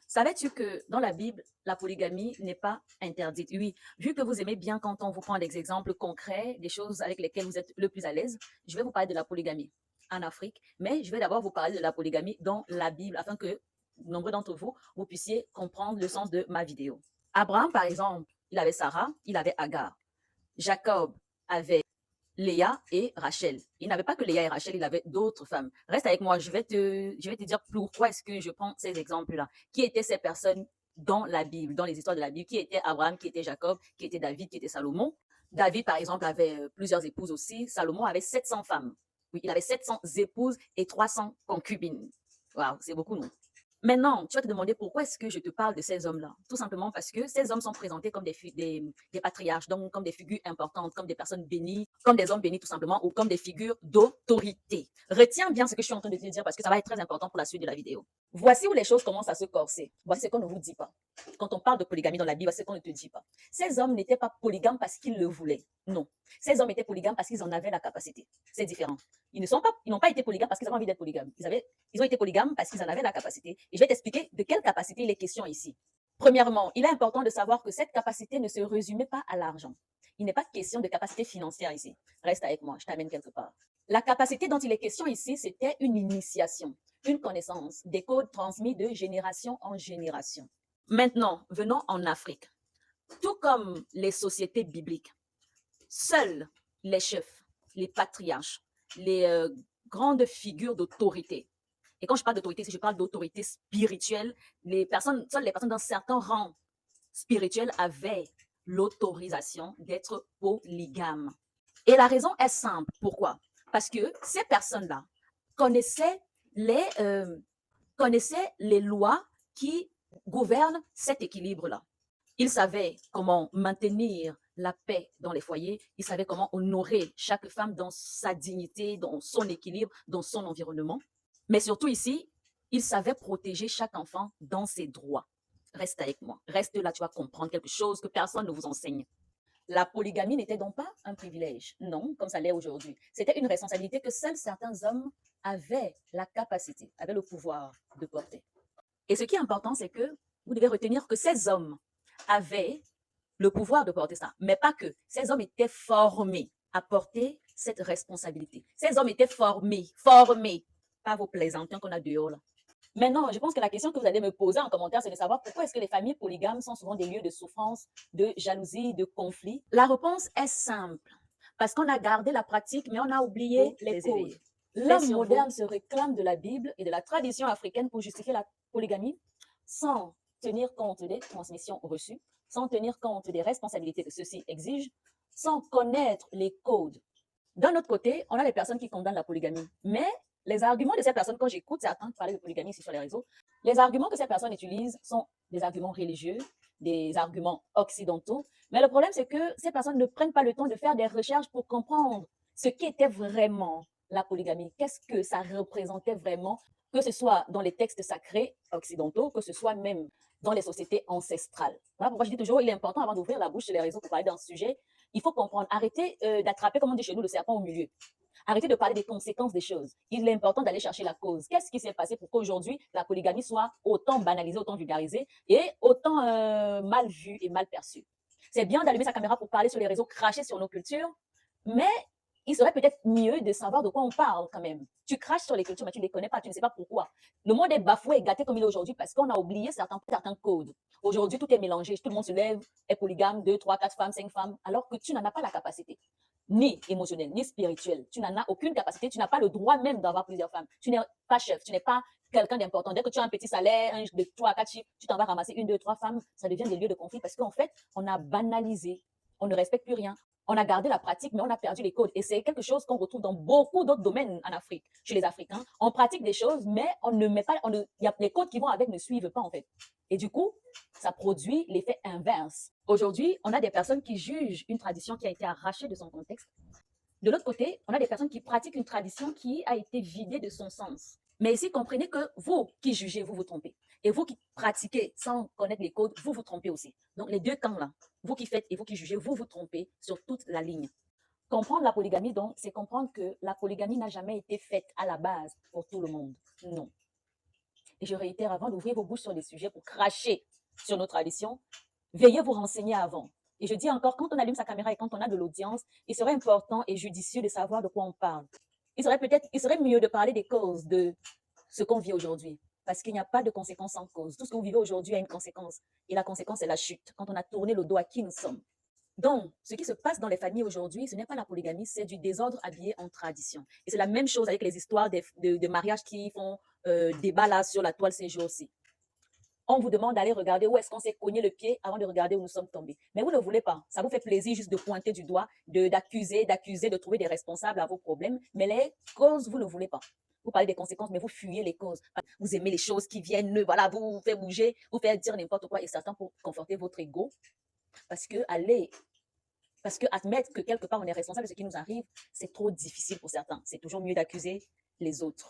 Savais-tu que dans la Bible, la polygamie n'est pas interdite? Oui, vu que vous aimez bien quand on vous prend des exemples concrets, des choses avec lesquelles vous êtes le plus à l'aise, je vais vous parler de la polygamie en Afrique, mais je vais d'abord vous parler de la polygamie dans la Bible afin que nombreux d'entre vous, vous puissiez comprendre le sens de ma vidéo. Abraham, par exemple, il avait Sarah, il avait Agar. Jacob avait Léa et Rachel. Il n'avait pas que Léa et Rachel, il avait d'autres femmes. Reste avec moi, je vais te dire pourquoi est-ce que je prends ces exemples-là. Qui étaient ces personnes dans la Bible, dans les histoires de la Bible? Qui était Abraham, qui était Jacob, qui était David, qui était Salomon? David, par exemple, avait plusieurs épouses aussi. Salomon avait 700 femmes. Oui, il avait 700 épouses et 300 concubines. Waouh, c'est beaucoup, non? Maintenant, tu vas te demander pourquoi est-ce que je te parle de ces hommes-là. Tout simplement parce que ces hommes sont présentés comme des patriarches, donc comme des figures importantes, comme des personnes bénies, comme des hommes bénis tout simplement, ou comme des figures d'autorité. Retiens bien ce que je suis en train de te dire parce que ça va être très important pour la suite de la vidéo. Voici où les choses commencent à se corser. Voici ce qu'on ne vous dit pas. Quand on parle de polygamie dans la Bible, voici ce qu'on ne te dit pas. Ces hommes n'étaient pas polygames parce qu'ils le voulaient. Non. Ces hommes étaient polygames parce qu'ils en avaient la capacité. C'est différent. Ils n'ont pas été polygames parce qu'ils avaient envie d'être polygames. Ils ont été polygames parce qu'ils en avaient la capacité. Et je vais t'expliquer de quelle capacité il est question ici. Premièrement, il est important de savoir que cette capacité ne se résumait pas à l'argent. Il n'est pas question de capacité financière ici. Reste avec moi, je t'amène quelque part. La capacité dont il est question ici, c'était une initiation, une connaissance, des codes transmis de génération en génération. Maintenant, venons en Afrique. Tout comme les sociétés bibliques, seuls les chefs, les patriarches, les grandes figures d'autorité. Et quand je parle d'autorité, si je parle d'autorité spirituelle, seules les personnes dans certains rangs spirituels avaient l'autorisation d'être polygames. Et la raison est simple. Pourquoi? Parce que ces personnes-là connaissaient les, euh, connaissaient les lois qui gouvernent cet équilibre-là. Ils savaient comment maintenir la paix dans les foyers, ils savaient comment honorer chaque femme dans sa dignité, dans son équilibre, dans son environnement. Mais surtout ici, ils savaient protéger chaque enfant dans ses droits. Reste avec moi, reste là, tu vas comprendre quelque chose que personne ne vous enseigne. La polygamie n'était donc pas un privilège, non, comme ça l'est aujourd'hui. C'était une responsabilité que seuls certains hommes avaient la capacité, avaient le pouvoir de porter. Et ce qui est important, c'est que vous devez retenir que ces hommes avaient le pouvoir de porter ça, mais pas que. Ces hommes étaient formés à porter cette responsabilité. Ces hommes étaient formés, pas vos plaisantins qu'on a dehors là. Maintenant, je pense que la question que vous allez me poser en commentaire, c'est de savoir pourquoi est-ce que les familles polygames sont souvent des lieux de souffrance, de jalousie, de conflit. La réponse est simple. Parce qu'on a gardé la pratique, mais on a oublié les codes. L'homme moderne se réclame de la Bible et de la tradition africaine pour justifier la polygamie sans tenir compte des transmissions reçues, sans tenir compte des responsabilités que ceux-ci exigent, sans connaître les codes. D'un autre côté, on a les personnes qui condamnent la polygamie. Mais les arguments de ces personnes, quand j'écoute certains parler de polygamie ici sur les réseaux, les arguments que ces personnes utilisent sont des arguments religieux, des arguments occidentaux. Mais le problème, c'est que ces personnes ne prennent pas le temps de faire des recherches pour comprendre ce qu'était vraiment la polygamie. Qu'est-ce que ça représentait vraiment, que ce soit dans les textes sacrés occidentaux, que ce soit même dans les sociétés ancestrales. Voilà pourquoi je dis toujours, il est important avant d'ouvrir la bouche sur les réseaux pour parler d'un sujet, il faut comprendre, arrêter d'attraper, comme on dit chez nous, le serpent au milieu. Arrêtez de parler des conséquences des choses. Il est important d'aller chercher la cause. Qu'est-ce qui s'est passé pour qu'aujourd'hui, la polygamie soit autant banalisée, autant vulgarisée et autant mal vue et mal perçue? C'est bien d'allumer sa caméra pour parler sur les réseaux, cracher sur nos cultures, mais il serait peut-être mieux de savoir de quoi on parle quand même. Tu craches sur les cultures, mais tu ne les connais pas, tu ne sais pas pourquoi. Le monde est bafoué et gâté comme il est aujourd'hui parce qu'on a oublié certains codes. Aujourd'hui, tout est mélangé. Tout le monde se lève, est polygame, 2, 3, 4 femmes, 5 femmes, alors que tu n'en as pas la capacité. Ni émotionnelle, ni spirituelle. Tu n'en as aucune capacité. Tu n'as pas le droit même d'avoir plusieurs femmes. Tu n'es pas chef, tu n'es pas quelqu'un d'important. Dès que tu as un petit salaire, de 3 à 4 chiffres, tu t'en vas ramasser une, deux, trois femmes. Ça devient des lieux de conflit parce qu'en fait, on a banalisé. On ne respecte plus rien. On a gardé la pratique, mais on a perdu les codes. Et c'est quelque chose qu'on retrouve dans beaucoup d'autres domaines en Afrique, chez les Africains. On pratique des choses, mais on ne met pas, les codes qui vont avec ne suivent pas, en fait. Et du coup, ça produit l'effet inverse. Aujourd'hui, on a des personnes qui jugent une tradition qui a été arrachée de son contexte. De l'autre côté, on a des personnes qui pratiquent une tradition qui a été vidée de son sens. Mais ici, comprenez que vous qui jugez, vous vous trompez. Et vous qui pratiquez sans connaître les codes, vous vous trompez aussi. Donc, les deux camps-là, vous qui faites et vous qui jugez, vous vous trompez sur toute la ligne. Comprendre la polygamie, donc, c'est comprendre que la polygamie n'a jamais été faite à la base pour tout le monde. Non. Et je réitère, avant d'ouvrir vos bouches sur des sujets pour cracher sur nos traditions, veuillez vous renseigner avant. Et je dis encore, quand on allume sa caméra et quand on a de l'audience, il serait important et judicieux de savoir de quoi on parle. Il serait mieux de parler des causes de ce qu'on vit aujourd'hui. Parce qu'il n'y a pas de conséquences sans cause. Tout ce que vous vivez aujourd'hui a une conséquence. Et la conséquence, c'est la chute. Quand on a tourné le dos à qui nous sommes. Donc, ce qui se passe dans les familles aujourd'hui, ce n'est pas la polygamie, c'est du désordre habillé en tradition. Et c'est la même chose avec les histoires de mariages qui font débat là sur la toile ces jours-ci. On vous demande d'aller regarder où est-ce qu'on s'est cogné le pied avant de regarder où nous sommes tombés. Mais vous ne voulez pas. Ça vous fait plaisir juste de pointer du doigt, d'accuser, de trouver des responsables à vos problèmes. Mais les causes, vous ne voulez pas. Vous parlez des conséquences, mais vous fuyez les causes. Vous aimez les choses qui viennent, voilà, vous faire bouger, vous faire dire n'importe quoi, et certains pour conforter votre ego. Parce que admettre que quelque part on est responsable de ce qui nous arrive, c'est trop difficile pour certains. C'est toujours mieux d'accuser les autres.